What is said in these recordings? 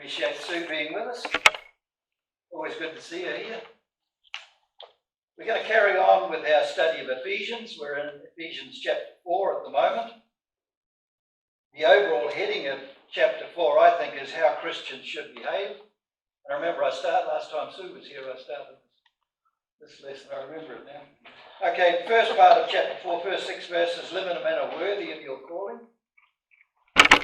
Appreciate Sue being with us. Always good to see her here. We're going to carry on with our study of Ephesians. We're in Ephesians chapter 4 at the moment. The overall heading of chapter 4, I think, is how Christians should behave. And I remember last time Sue was here, I started this lesson. I remember it now. Okay, first part of chapter 4, first 6 verses, live in a manner worthy of your calling.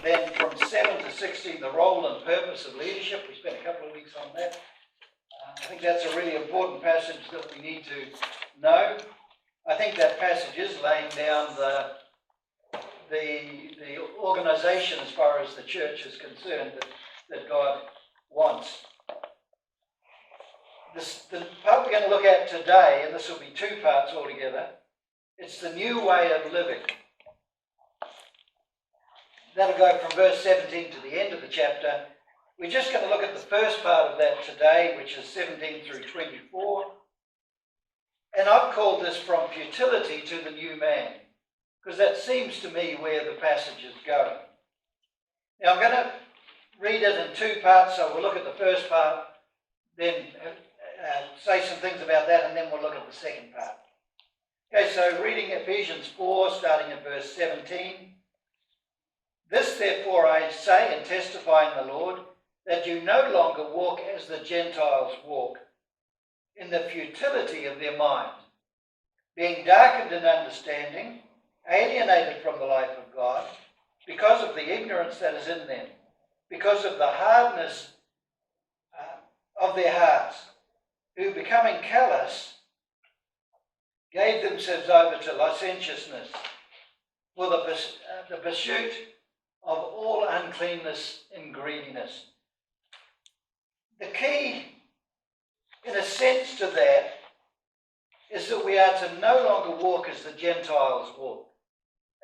Then from 7 to 16, the role and purpose of leadership. We spent a couple of weeks on that. I think that's a really important passage that we need to know. I think that passage is laying down the organisation as far as the church is concerned that God wants. The part we're going to look at today, and this will be 2 parts altogether, it's the new way of living. That'll go from verse 17 to the end of the chapter. We're just going to look at the first part of that today, which is 17 through 24. And I've called this From Futility to the New Man, because that seems to me where the passage is going. Now I'm going to read it in 2 parts, so we'll look at the first part, then say some things about that, and then we'll look at the second part. Okay, so reading Ephesians 4, starting at verse 17. This therefore I say and testify in the Lord, that you no longer walk as the Gentiles walk, in the futility of their mind, being darkened in understanding, alienated from the life of God, because of the ignorance that is in them, because of the hardness of their hearts, who becoming callous, gave themselves over to licentiousness, for the pursuit of all uncleanness and greediness. The key, in a sense, to that is that we are to no longer walk as the Gentiles walk.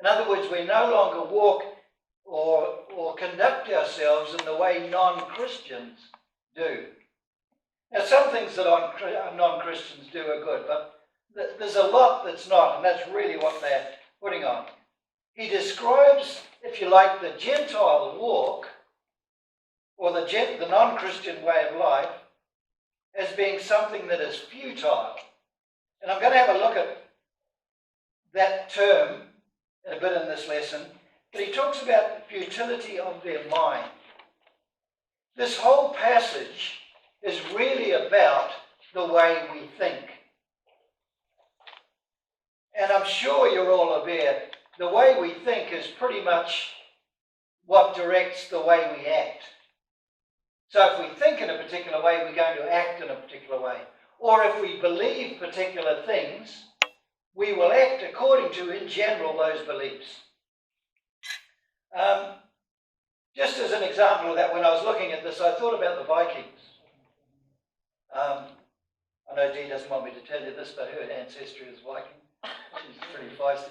In other words, we no longer walk or conduct ourselves in the way non-Christians do. Now, some things that non-Christians do are good, but there's a lot that's not, and that's really what they're putting on. He describes, if you like, the Gentile walk, or the non-Christian way of life, as being something that is futile. And I'm going to have a look at that term in a bit in this lesson, but he talks about the futility of their mind. This whole passage is really about the way we think. And I'm sure you're all aware, the way we think is pretty much what directs the way we act. So if we think in a particular way, we're going to act in a particular way. Or if we believe particular things, we will act according to, in general, those beliefs. Just as an example of that, when I was looking at this, I thought about the Vikings. I know Dee doesn't want me to tell you this, but her ancestry is Viking. She's pretty feisty.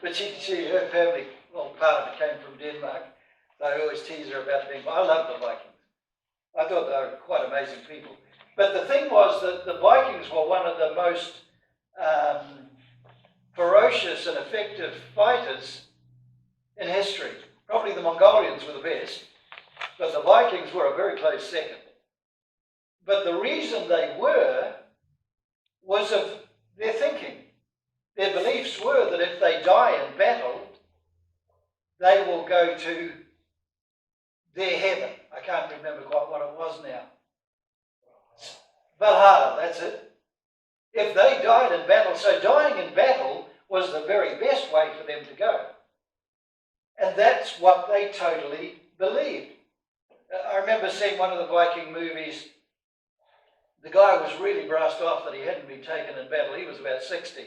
But her family, well, part of it came from Denmark. So I always tease her about being, I love the Vikings. I thought they were quite amazing people. But the thing was that the Vikings were one of the most ferocious and effective fighters in history. Probably the Mongolians were the best, but the Vikings were a very close second. But the reason they were was of their thinking. Their beliefs were that if they die in battle, they will go to their heaven. I can't remember quite what it was now. Valhalla, that's it. If they died in battle, so dying in battle was the very best way for them to go. And that's what they totally believed. I remember seeing one of the Viking movies. The guy was really brassed off that he hadn't been taken in battle. He was about 60.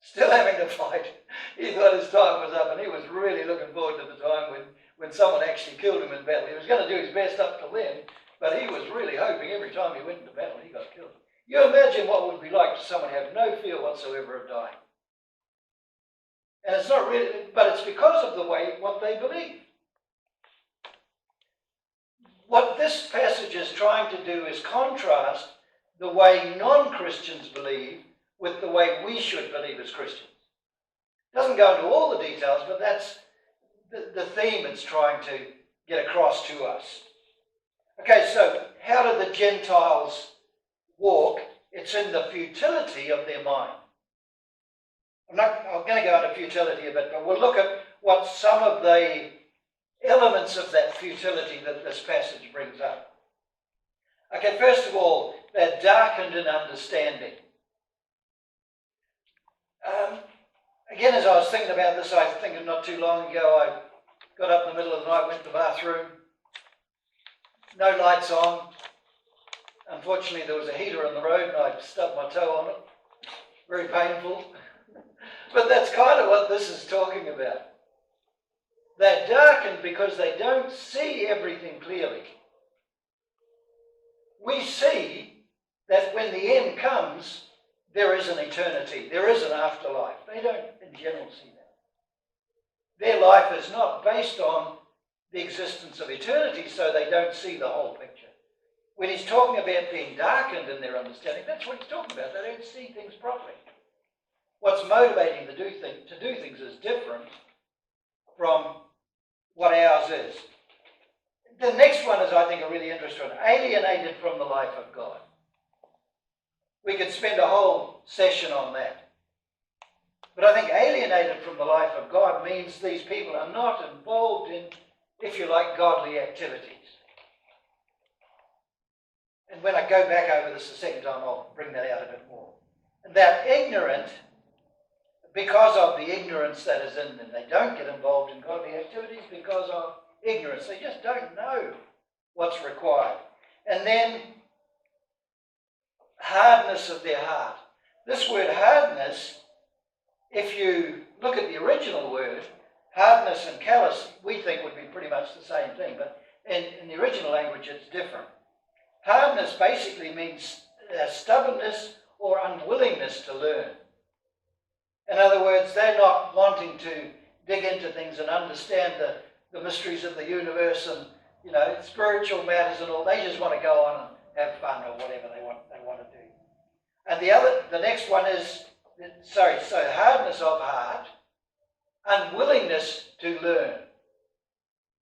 Still having to fight. He thought his time was up, and he was really looking forward to the time when someone actually killed him in battle. He was going to do his best up till then, but he was really hoping every time he went into battle he got killed. You imagine what it would be like to someone have no fear whatsoever of dying. And it's not really, but it's because of what they believe. What this passage is trying to do is contrast the way non-Christians believe with the way we should believe as Christians. It doesn't go into all the details, but that's the theme it's trying to get across to us. Okay, so how do the Gentiles walk? It's in the futility of their mind. I'm going to go into futility a bit, but we'll look at what some of the elements of that futility that this passage brings up. Okay, first of all, they're darkened in understanding. Again, as I was thinking about this, I think not too long ago, I got up in the middle of the night, went to the bathroom, no lights on. Unfortunately, there was a heater on the road and I stubbed my toe on it. Very painful. But that's kind of what this is talking about. They're darkened because they don't see everything clearly. We see that when the end comes, there is an eternity, there is an afterlife. They don't, in general, see that. Their life is not based on the existence of eternity, so they don't see the whole picture. When he's talking about being darkened in their understanding, that's what he's talking about. They don't see things properly. What's motivating to do things is different from what ours is. The next one is, I think, a really interesting one. Alienated from the life of God. We could spend a whole session on that. But I think alienated from the life of God means these people are not involved in, if you like, godly activities. And when I go back over this the second time, I'll bring that out a bit more. And they're ignorant because of the ignorance that is in them. They don't get involved in godly activities because of ignorance. They just don't know what's required. And then hardness of their heart. This word hardness, if you look at the original word, hardness and callous, we think would be pretty much the same thing, but in the original language it's different. Hardness basically means stubbornness or unwillingness to learn. In other words, they're not wanting to dig into things and understand the mysteries of the universe and, spiritual matters and all. They just want to go on and have fun or whatever they want to do. And the next one is, so hardness of heart, unwillingness to learn,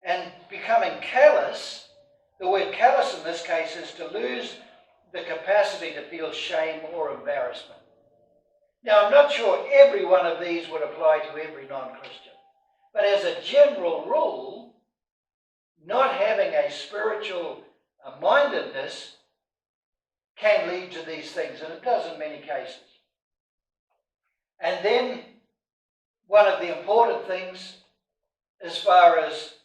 and becoming callous. The word callous in this case is to lose the capacity to feel shame or embarrassment. Now, I'm not sure every one of these would apply to every non-Christian, but as a general rule, not having a spiritual mindedness can lead to these things, and it does in many cases. And then one of the important things as far as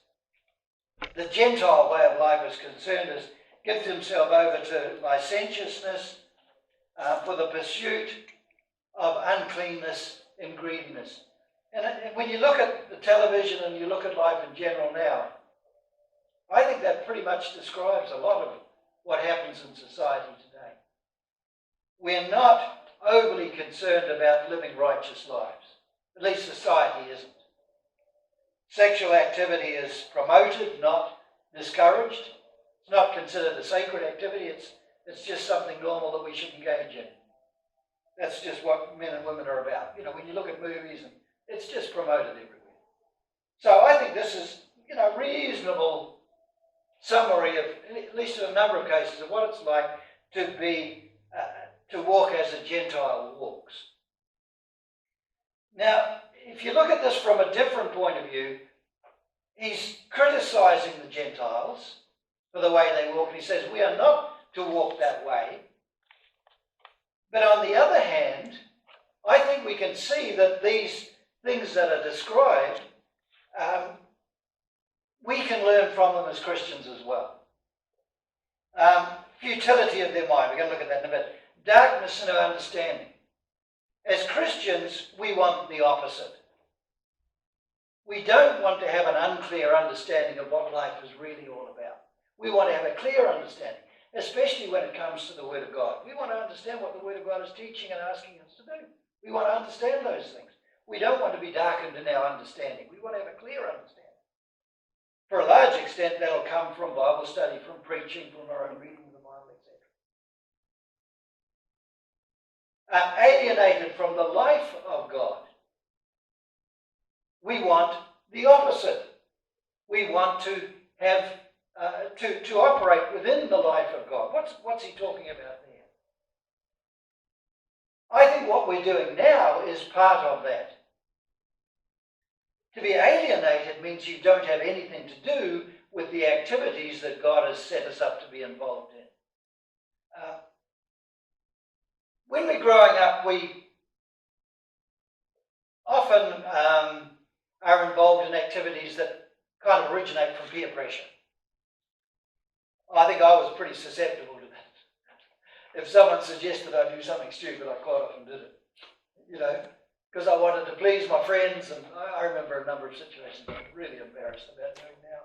the Gentile way of life is concerned is give himself over to licentiousness for the pursuit of uncleanness and greediness. And when you look at the television and you look at life in general now, I think that pretty much describes a lot of what happens in society today. We're not overly concerned about living righteous lives. At least society isn't. Sexual activity is promoted, not discouraged. It's not considered a sacred activity. It's just something normal that we should engage in. That's just what men and women are about. When you look at movies, and it's just promoted everywhere. So I think this is, reasonable summary of, at least in a number of cases, of what it's like to walk as a Gentile walks. Now, if you look at this from a different point of view, he's criticizing the Gentiles for the way they walk. And he says, we are not to walk that way. But on the other hand, I think we can see that these things that are described, we can learn from them as Christians as well. Futility of their mind, we're going to look at that in a bit. Darkness in our understanding. As Christians, we want the opposite. We don't want to have an unclear understanding of what life is really all about. We want to have a clear understanding, especially when it comes to the Word of God. We want to understand what the Word of God is teaching and asking us to do. We want to understand those things. We don't want to be darkened in our understanding. We want to have a clear understanding. For a large extent, that'll come from Bible study, from preaching, from our own reading of the Bible, etc. Alienated from the life of God. We want the opposite. We want to have to operate within the life of God. What's he talking about there? I think what we're doing now is part of that. To be alienated means you don't have anything to do with the activities that God has set us up to be involved in. When we're growing up, we often are involved in activities that kind of originate from peer pressure. I think I was pretty susceptible to that. If someone suggested I do something stupid, I quite often did it, because I wanted to please my friends, and I remember a number of situations I'm really embarrassed about doing now,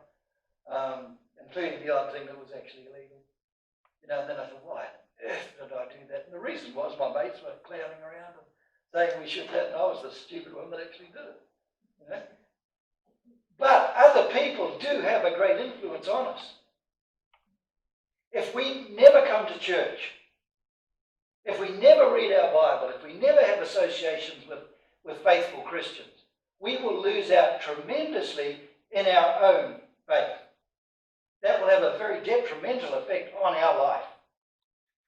including the odd thing that was actually illegal. And then I thought, why on earth did I do that? And the reason was my mates were clowning around and saying we should that, and I was the stupid one that actually did it. But other people do have a great influence on us. If we never come to church, if we never read our Bible, if we never have associations with faithful Christians, we will lose out tremendously in our own faith. That will have a very detrimental effect on our life,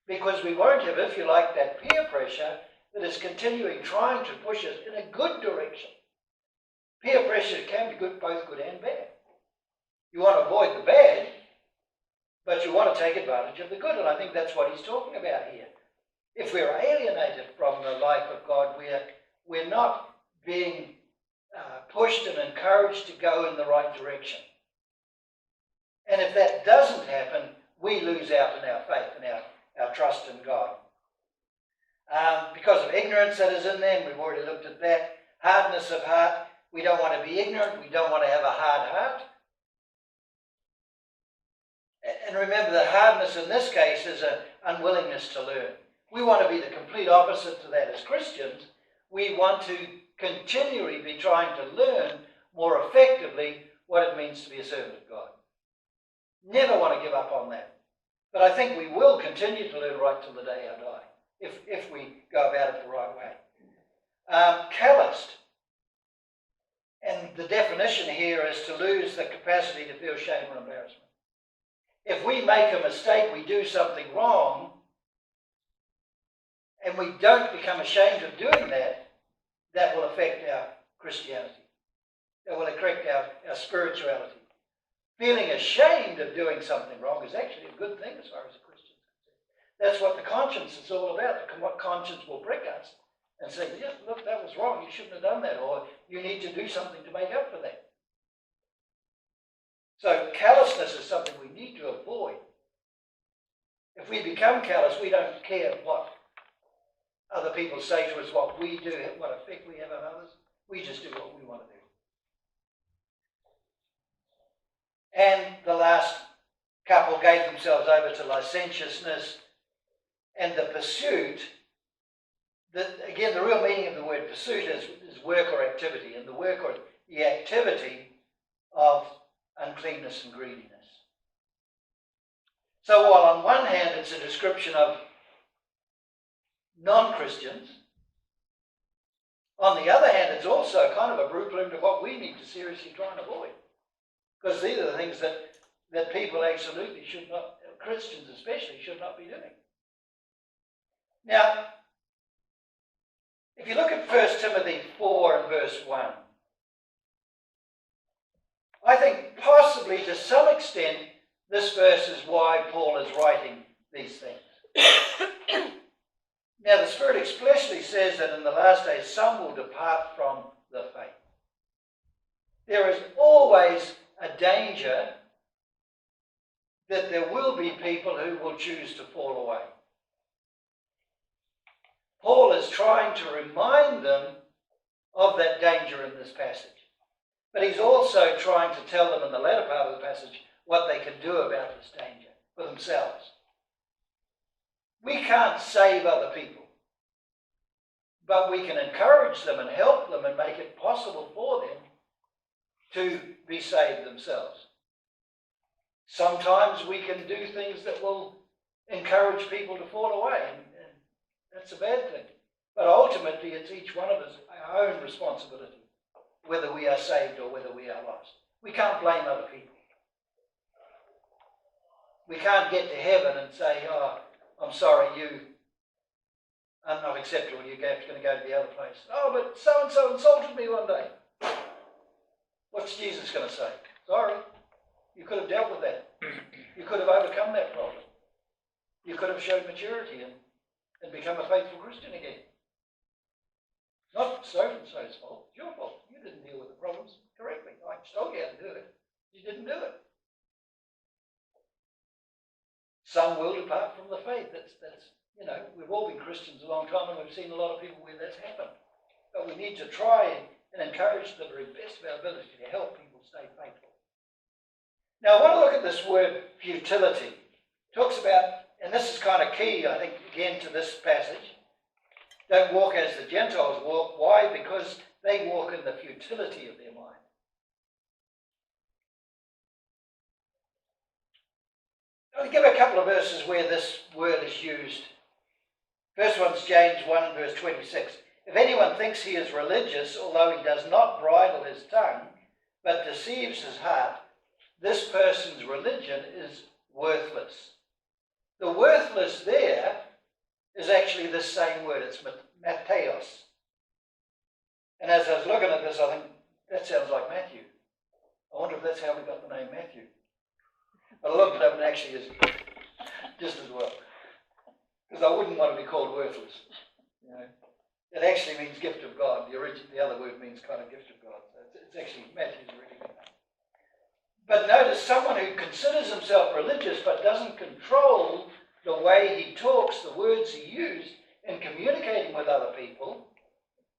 because we won't have, if you like, that peer pressure that is continuing trying to push us in a good direction. Peer pressure can be good, both good and bad. You want to avoid the bad, but you want to take advantage of the good, and I think that's what he's talking about here. If we're alienated from the life of God, we're not being pushed and encouraged to go in the right direction. And if that doesn't happen, we lose out in our faith and our trust in God. Because of ignorance that is in them, we've already looked at that. Hardness of heart, we don't want to be ignorant, we don't want to have a hard heart. And remember, the hardness in this case is an unwillingness to learn. We want to be the complete opposite to that as Christians. We want to continually be trying to learn more effectively what it means to be a servant of God. Never want to give up on that. But I think we will continue to learn right till the day I die, if we go about it the right way. Calloused. And the definition here is to lose the capacity to feel shame or embarrassment. If we make a mistake, we do something wrong, and we don't become ashamed of doing that, that will affect our Christianity. That will affect our spirituality. Feeling ashamed of doing something wrong is actually a good thing as far as a Christian is concerned. That's what the conscience is all about. What conscience will prick us and say, yeah, look, that was wrong. You shouldn't have done that. Or you need to do something to make up for that. So callousness is something we need to avoid. If we become callous, we don't care what other people say to us, what we do, what effect we have on others. We just do what we want to do. And the last couple gave themselves over to licentiousness and the pursuit. Again, the real meaning of the word pursuit is work or activity, and the work or the activity of uncleanness and greediness. So while on one hand it's a description of non-Christians, on the other hand it's also kind of a blueprint of what we need to seriously try and avoid. Because these are the things that people absolutely should not, Christians especially, should not be doing. Now, if you look at 1 Timothy 4 and verse 1, I think possibly to some extent this verse is why Paul is writing these things. Now, the Spirit explicitly says that in the last days some will depart from the faith. There is always a danger that there will be people who will choose to fall away. Paul is trying to remind them of that danger in this passage. But he's also trying to tell them in the latter part of the passage what they can do about this danger for themselves. We can't save other people, but we can encourage them and help them and make it possible for them to be saved themselves. Sometimes we can do things that will encourage people to fall away, and that's a bad thing. But ultimately, it's each one of us our own responsibility, whether we are saved or whether we are lost. We can't blame other people. We can't get to heaven and say, oh, I'm sorry, you are not acceptable, you're going to go to the other place. Oh, but so-and-so insulted me one day. What's Jesus going to say? Sorry, you could have dealt with that. You could have overcome that problem. You could have shown maturity and become a faithful Christian again. Not so-and-so's fault. It's your fault. You didn't deal with the problems correctly. I told you how to do it. You didn't do it. Some will depart from the faith. That's we've all been Christians a long time, and we've seen a lot of people where that's happened. But we need to try and encourage them to the best of our ability to help people stay faithful. Now, I want to look at this word futility. It talks about, and this is kind of key, I think, again, to this passage. Don't walk as the Gentiles walk. Why? Because they walk in the futility of their mind. I'll give a couple of verses where this word is used. First one's James 1 and verse 26. If anyone thinks he is religious, although he does not bridle his tongue, but deceives his heart, this person's religion is worthless. The worthless there is actually the same word. It's Matthäus. And as I was looking at this, I think, that sounds like Matthew. I wonder if that's how we got the name Matthew. I looked it up and actually is just as well. Because I wouldn't want to be called worthless. It actually means gift of God. The other word means kind of gift of God. So it's actually Matthew's really good name. But notice someone who considers himself religious but doesn't control the way he talks, the words he uses in communicating with other people,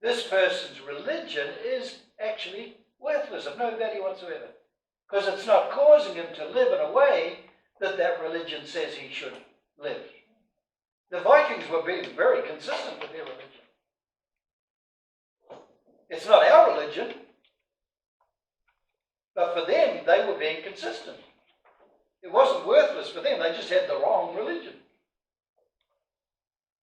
this person's religion is actually worthless, of no value whatsoever. Because it's not causing him to live in a way that religion says he should live. The Vikings were being very consistent with their religion. It's not our religion, but for them, they were being consistent. It wasn't worthless for them, they just had the wrong religion.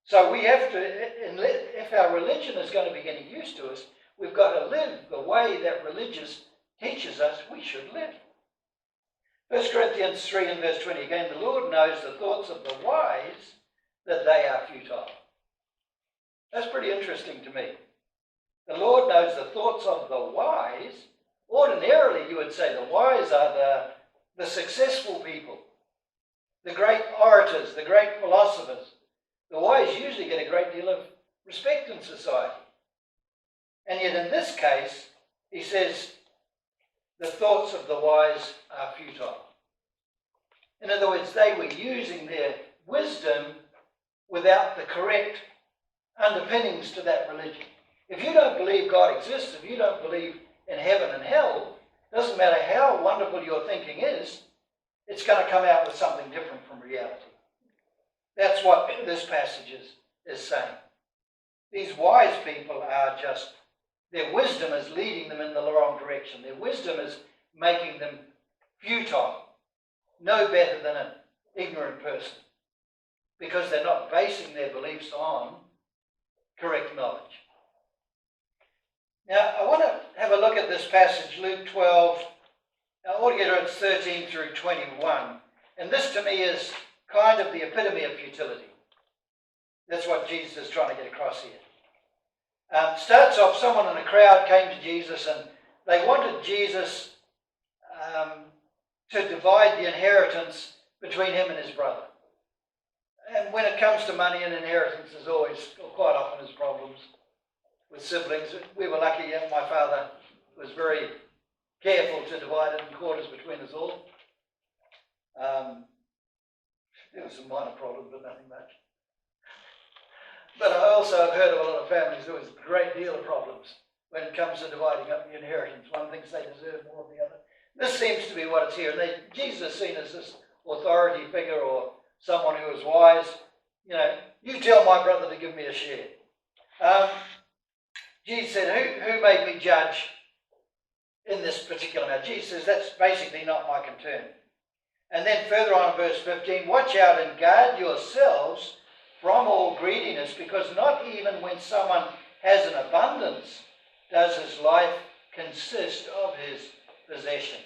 So we have to, if our religion is going to be any use to us, we've got to live the way that religious teaches us we should live. 1 Corinthians 3 and verse 20 again, the Lord knows the thoughts of the wise, that they are futile. That's pretty interesting to me. The Lord knows the thoughts of the wise. Ordinarily, you would say the wise are the successful people, the great orators, the great philosophers. The wise usually get a great deal of respect in society. And yet in this case, he says, the thoughts of the wise are futile. In other words, they were using their wisdom without the correct underpinnings to that religion. If you don't believe God exists, if you don't believe in heaven and hell, it doesn't matter how wonderful your thinking is, it's going to come out with something different from reality. That's what this passage is saying. These wise people are just, their wisdom is leading them in the wrong direction. Their wisdom is making them futile, no better than an ignorant person, because they're not basing their beliefs on correct knowledge. Now, I want to have a look at this passage, Luke 12. Now, altogether it's 13 through 21. And this to me is kind of the epitome of futility. That's what Jesus is trying to get across here. Starts off, someone in a crowd came to Jesus and they wanted Jesus to divide the inheritance between him and his brother. And when it comes to money and inheritance, there's always, quite often, there's problems with siblings. We were lucky, my father was very careful to divide it in quarters between us all. There were some minor problems, but nothing much. But I also have heard of a lot of families, there was a great deal of problems when it comes to dividing up the inheritance. One thinks they deserve more than the other. This seems to be what it's here. And Jesus is seen as this authority figure or someone who is wise. You tell my brother to give me a share. Jesus said, who made me judge in this particular matter? Jesus says, that's basically not my concern. And then further on in verse 15, watch out and guard yourselves from all greediness, because not even when someone has an abundance does his life consist of his possessions.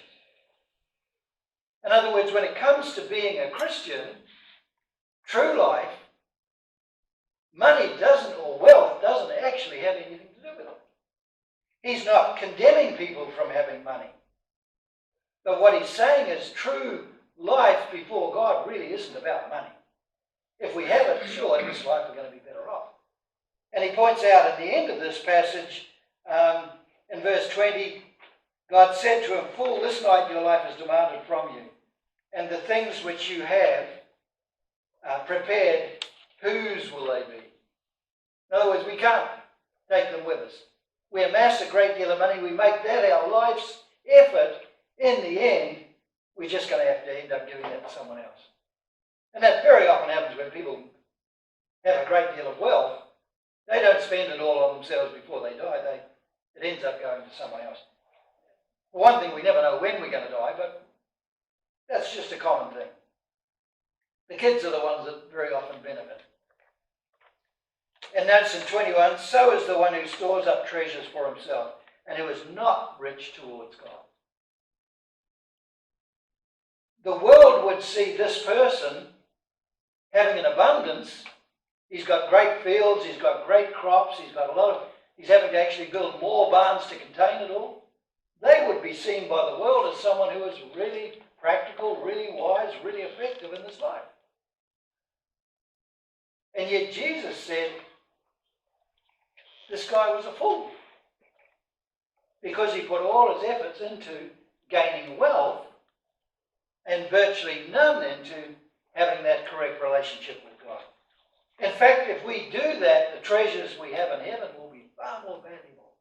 In other words, when it comes to being a Christian, true life, money doesn't, or wealth doesn't actually have anything to do with it. He's not condemning people from having money. But what he's saying is true life before God really isn't about money. If we have it, sure, in this life we're going to be better off. And he points out at the end of this passage, in verse 20, God said to him, "Fool, this night your life is demanded from you, and the things which you have prepared, whose will they be?" In other words, we can't take them with us. We amass a great deal of money, we make that our life's effort. In the end, we're just going to have to end up giving that to someone else. And that very often happens when people have a great deal of wealth. They don't spend it all on themselves before they die. It ends up going to someone else. For one thing, we never know when we're going to die, but that's just a common thing. The kids are the ones that very often benefit. And notice in 21, "So is the one who stores up treasures for himself, and who is not rich towards God." The world would see this person having an abundance. He's got great fields, he's got great crops, he's having to actually build more barns to contain it all. They would be seen by the world as someone who is really practical, really wise, really effective in this life. And yet Jesus said this guy was a fool, because he put all his efforts into gaining wealth and virtually none into having that correct relationship with God. In fact, if we do that, the treasures we have in heaven will be far more valuable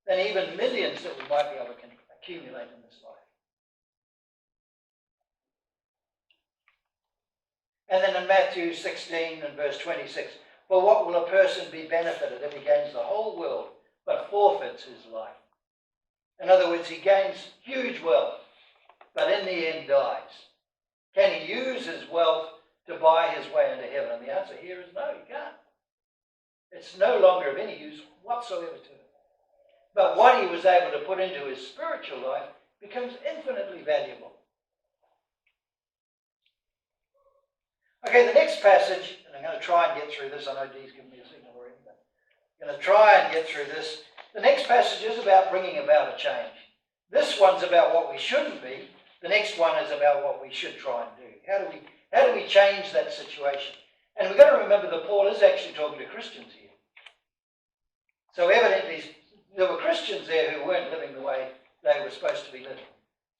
than even millions that we might be able to accumulate in this life. And then in Matthew 16 and verse 26, "For what will a person be benefited if he gains the whole world but forfeits his life?" In other words, he gains huge wealth, but in the end dies. Can he use his wealth to buy his way into heaven? And the answer here is no, he can't. It's no longer of any use whatsoever to him. But what he was able to put into his spiritual life becomes infinitely valuable. Okay, the next passage, and I'm going to try and get through this. I know Dee's given me a signal already, but I'm going to try and get through this. The next passage is about bringing about a change. This one's about what we shouldn't be. The next one is about what we should try and do. How do we change that situation? And we've got to remember that Paul is actually talking to Christians here. So evidently there were Christians there who weren't living the way they were supposed to be living.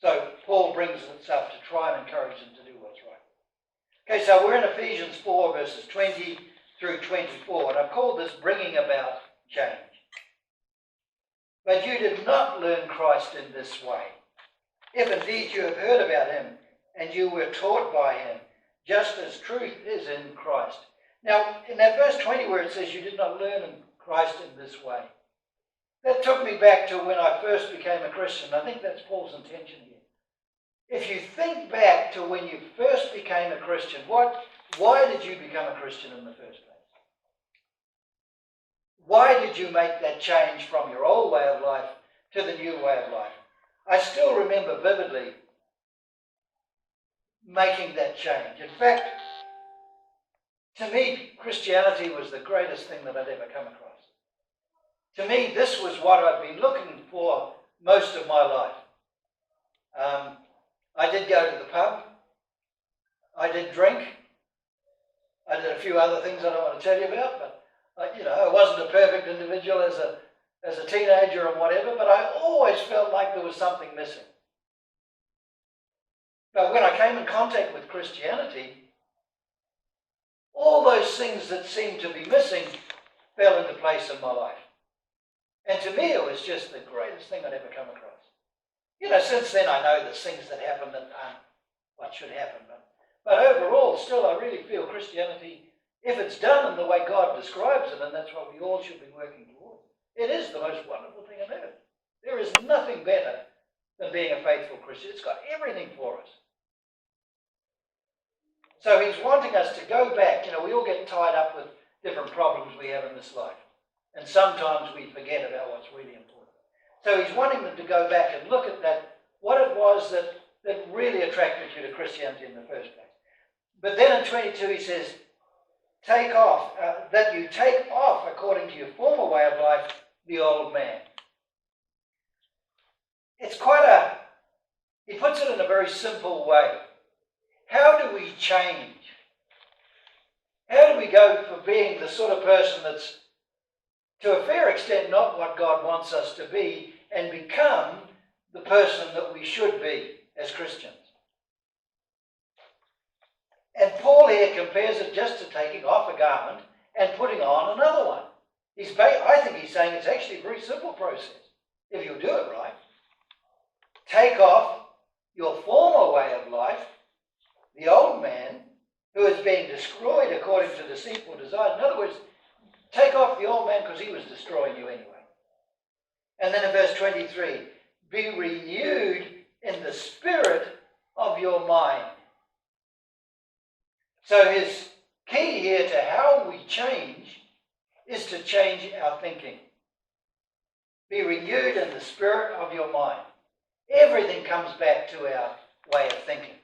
So Paul brings this up to try and encourage them to do what's right. Okay, so we're in Ephesians 4 verses 20 through 24, and I've called this bringing about change. "But you did not learn Christ in this way, if indeed you have heard about him, and you were taught by him, just as truth is in Christ." Now, in that verse 20 where it says you did not learn Christ in this way, that took me back to when I first became a Christian. I think that's Paul's intention here. If you think back to when you first became a Christian, why did you become a Christian in the first place? Why did you make that change from your old way of life to the new way of life? I still remember vividly making that change. In fact, to me, Christianity was the greatest thing that I'd ever come across. To me, this was what I'd been looking for most of my life. I did go to the pub. I did drink. I did a few other things I don't want to tell you about, but I wasn't a perfect individual as a teenager or whatever, but I always felt like there was something missing. But when I came in contact with Christianity, all those things that seemed to be missing fell into place in my life. And to me, it was just the greatest thing I'd ever come across. Since then I know there's things that happen that aren't what should happen. But overall, still, I really feel Christianity, if it's done in the way God describes it, and that's what we all should be working towards, it is the most wonderful thing on earth. There is nothing better than being a faithful Christian. It's got everything for us. So he's wanting us to go back. We all get tied up with different problems we have in this life. And sometimes we forget about what's really important. So he's wanting them to go back and look at that, what it was that that really attracted you to Christianity in the first place. But then in 22 he says, that you take off, according to your former way of life, the old man. It's he puts it in a very simple way. How do we change? How do we go from being the sort of person that's, to a fair extent, not what God wants us to be, and become the person that we should be as Christians? And Paul here compares it just to taking off a garment and putting on another one. I think he's saying it's actually a very simple process, if you do it right. Take off your former way of life, the old man, who is being destroyed according to deceitful desire. In other words, take off the old man because he was destroying you anyway. And then in verse 23, be renewed in the spirit of your mind. So his key here to how we change is to change our thinking. Be renewed in the spirit of your mind. Everything comes back to our way of thinking.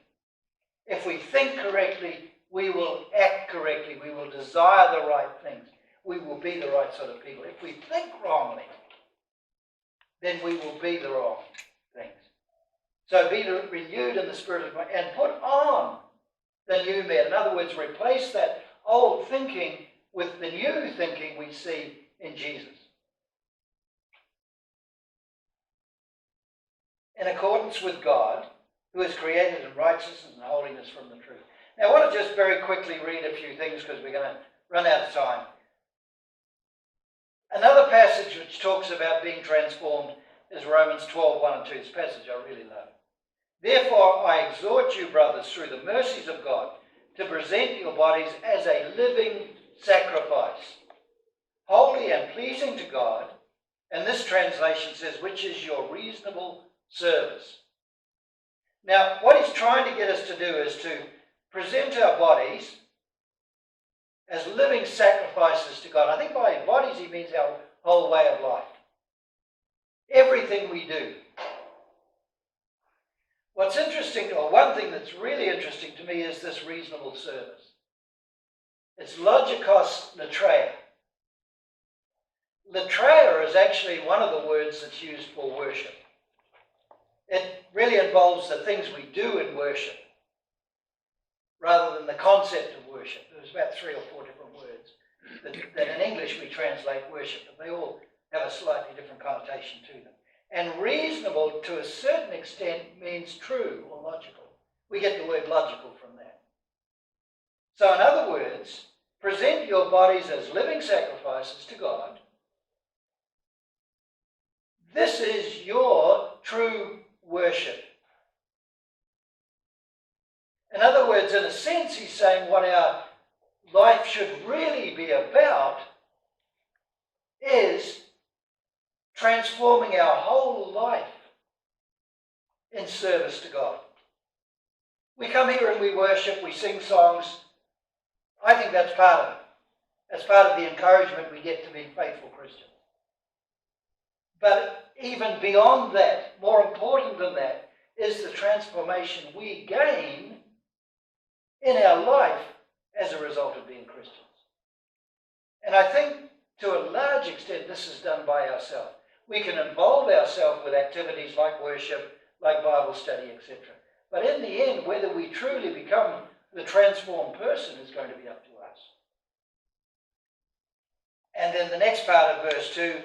If we think correctly, we will act correctly. We will desire the right things. We will be the right sort of people. If we think wrongly, then we will be the wrong things. So be renewed in the spirit of mind and put on the new man. In other words, replace that old thinking with the new thinking we see in Jesus. In accordance with God, who has created in righteousness and holiness from the truth. Now, I want to just very quickly read a few things because we're going to run out of time. Another passage which talks about being transformed is Romans 12:1 and 2. This passage I really love. Therefore, I exhort you, brothers, through the mercies of God, to present your bodies as a living sacrifice, holy and pleasing to God. And this translation says, which is your reasonable service. Now, what he's trying to get us to do is to present our bodies as living sacrifices to God. I think by bodies he means our whole way of life. Everything we do. What's interesting, or one thing that's really interesting to me, is this reasonable service. It's logikos latreia. Latreia is actually one of the words that's used for worship. It really involves the things we do in worship, rather than the concept of worship. There's about 3 or 4 different words that in English we translate worship, but they all have a slightly different connotation to them. And reasonable, to a certain extent, means true or logical. We get the word logical from that. So in other words, present your bodies as living sacrifices to God. This is your true worship. In other words, in a sense, he's saying what our life should really be about is transforming our whole life in service to God. We come here and we worship, we sing songs. I think that's part of it. That's part of the encouragement we get to be faithful Christians. But even beyond that, more important than that, is the transformation we gain in our life as a result of being Christians. And I think to a large extent this is done by ourselves. We can involve ourselves with activities like worship, like Bible study, etc. But in the end, whether we truly become the transformed person is going to be up to us. And then the next part of verse 2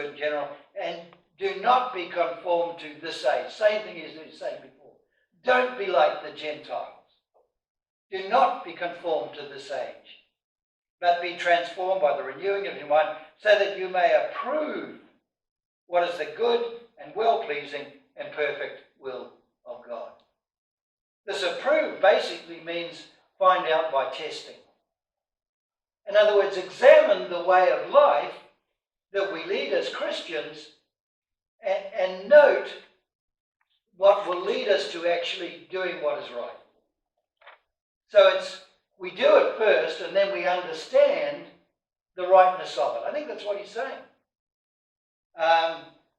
in general, and do not be conformed to this age. Same thing as he was saying before. Don't be like the Gentiles. Do not be conformed to this age, but be transformed by the renewing of your mind, so that you may approve what is the good and well-pleasing and perfect will of God. This approve basically means find out by testing. In other words, examine the way of life that we lead as Christians and note what will lead us to actually doing what is right. So we do it first and then we understand the rightness of it. I think that's what he's saying.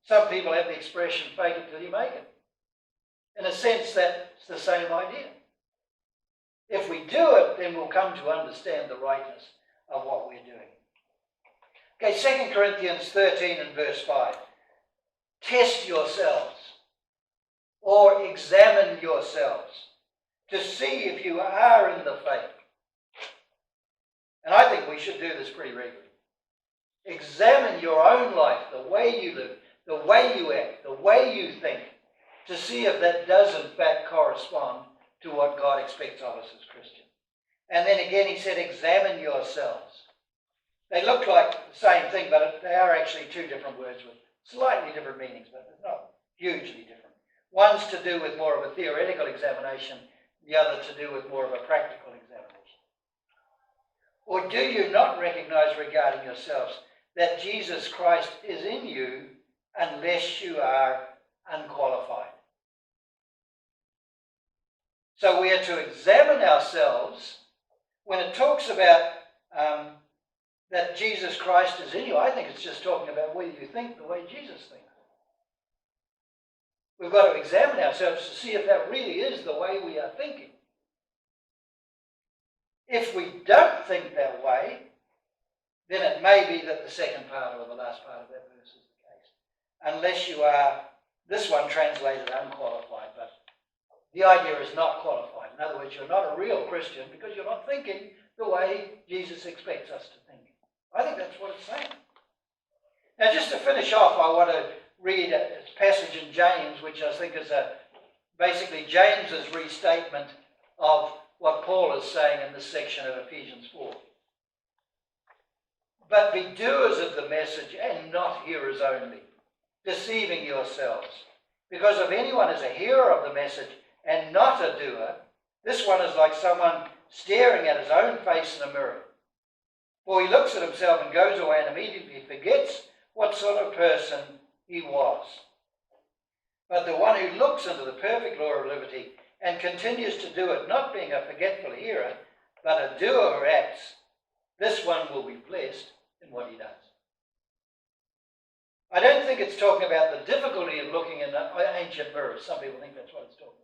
Some people have the expression, fake it till you make it. In a sense, that's the same idea. If we do it, then we'll come to understand the rightness of what we're doing. Okay, 2 Corinthians 13 and verse 5. Test yourselves, or examine yourselves, to see if you are in the faith. And I think we should do this pretty regularly. Examine your own life, the way you live, the way you act, the way you think, to see if that does in fact correspond to what God expects of us as Christians. And then again he said, examine yourselves. They look like the same thing, but they are actually two different words with slightly different meanings, but they're not hugely different. One's to do with more of a theoretical examination, the other to do with more of a practical examination. Or do you not recognize regarding yourselves that Jesus Christ is in you unless you are unqualified? So we are to examine ourselves. When it talks about that Jesus Christ is in you, I think it's just talking about whether you think the way Jesus thinks. We've got to examine ourselves to see if that really is the way we are thinking. If we don't think that way, then it may be that the second part or the last part of that verse is the case. Unless you are, this one translated unqualified, but the idea is not qualified. In other words, you're not a real Christian because you're not thinking the way Jesus expects us to think. I think that's what it's saying. Now, just to finish off, I want to read a passage in James, which I think is basically James's restatement of what Paul is saying in this section of Ephesians 4. But be doers of the message and not hearers only, deceiving yourselves. Because if anyone is a hearer of the message and not a doer, this one is like someone staring at his own face in a mirror. For he looks at himself and goes away and immediately forgets what sort of person he was. But the one who looks into the perfect law of liberty and continues to do it, not being a forgetful hearer, but a doer who acts, this one will be blessed in what he does. I don't think it's talking about the difficulty of looking in ancient mirrors. Some people think that's what it's talking about.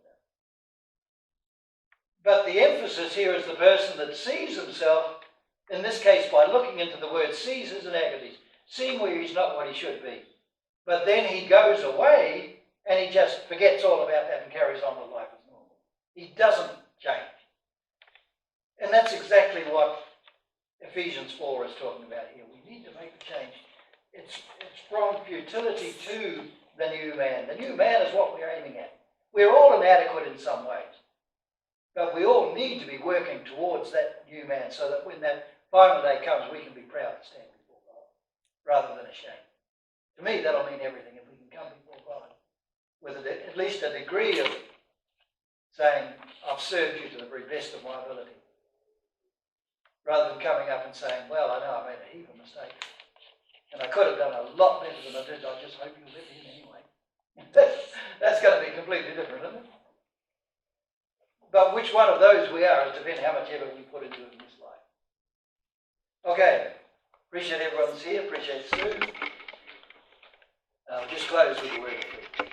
But the emphasis here is the person that sees himself, in this case by looking into the word sees as an agonies, seeing where he's not what he should be. But then he goes away and he just forgets all about that and carries on with life as normal. He doesn't change. And that's exactly what Ephesians 4 is talking about here. We need to make a change. It's from futility to the new man. The new man is what we're aiming at. We're all inadequate in some ways. But we all need to be working towards that new man so that when that final day comes, we can be proud to stand before God rather than ashamed. To me, that'll mean everything if we can come before God with at least a degree of saying, I've served you to the very best of my ability. Rather than coming up and saying, well, I know I made a heap of mistakes. And I could have done a lot better than I did. I just hope you'll let me in anyway. That's going to be completely different, isn't it? But which one of those we are is depending how much effort we put into it in this life. Okay. Appreciate everyone's here. Appreciate Sue. I'll just close with a word of prayer.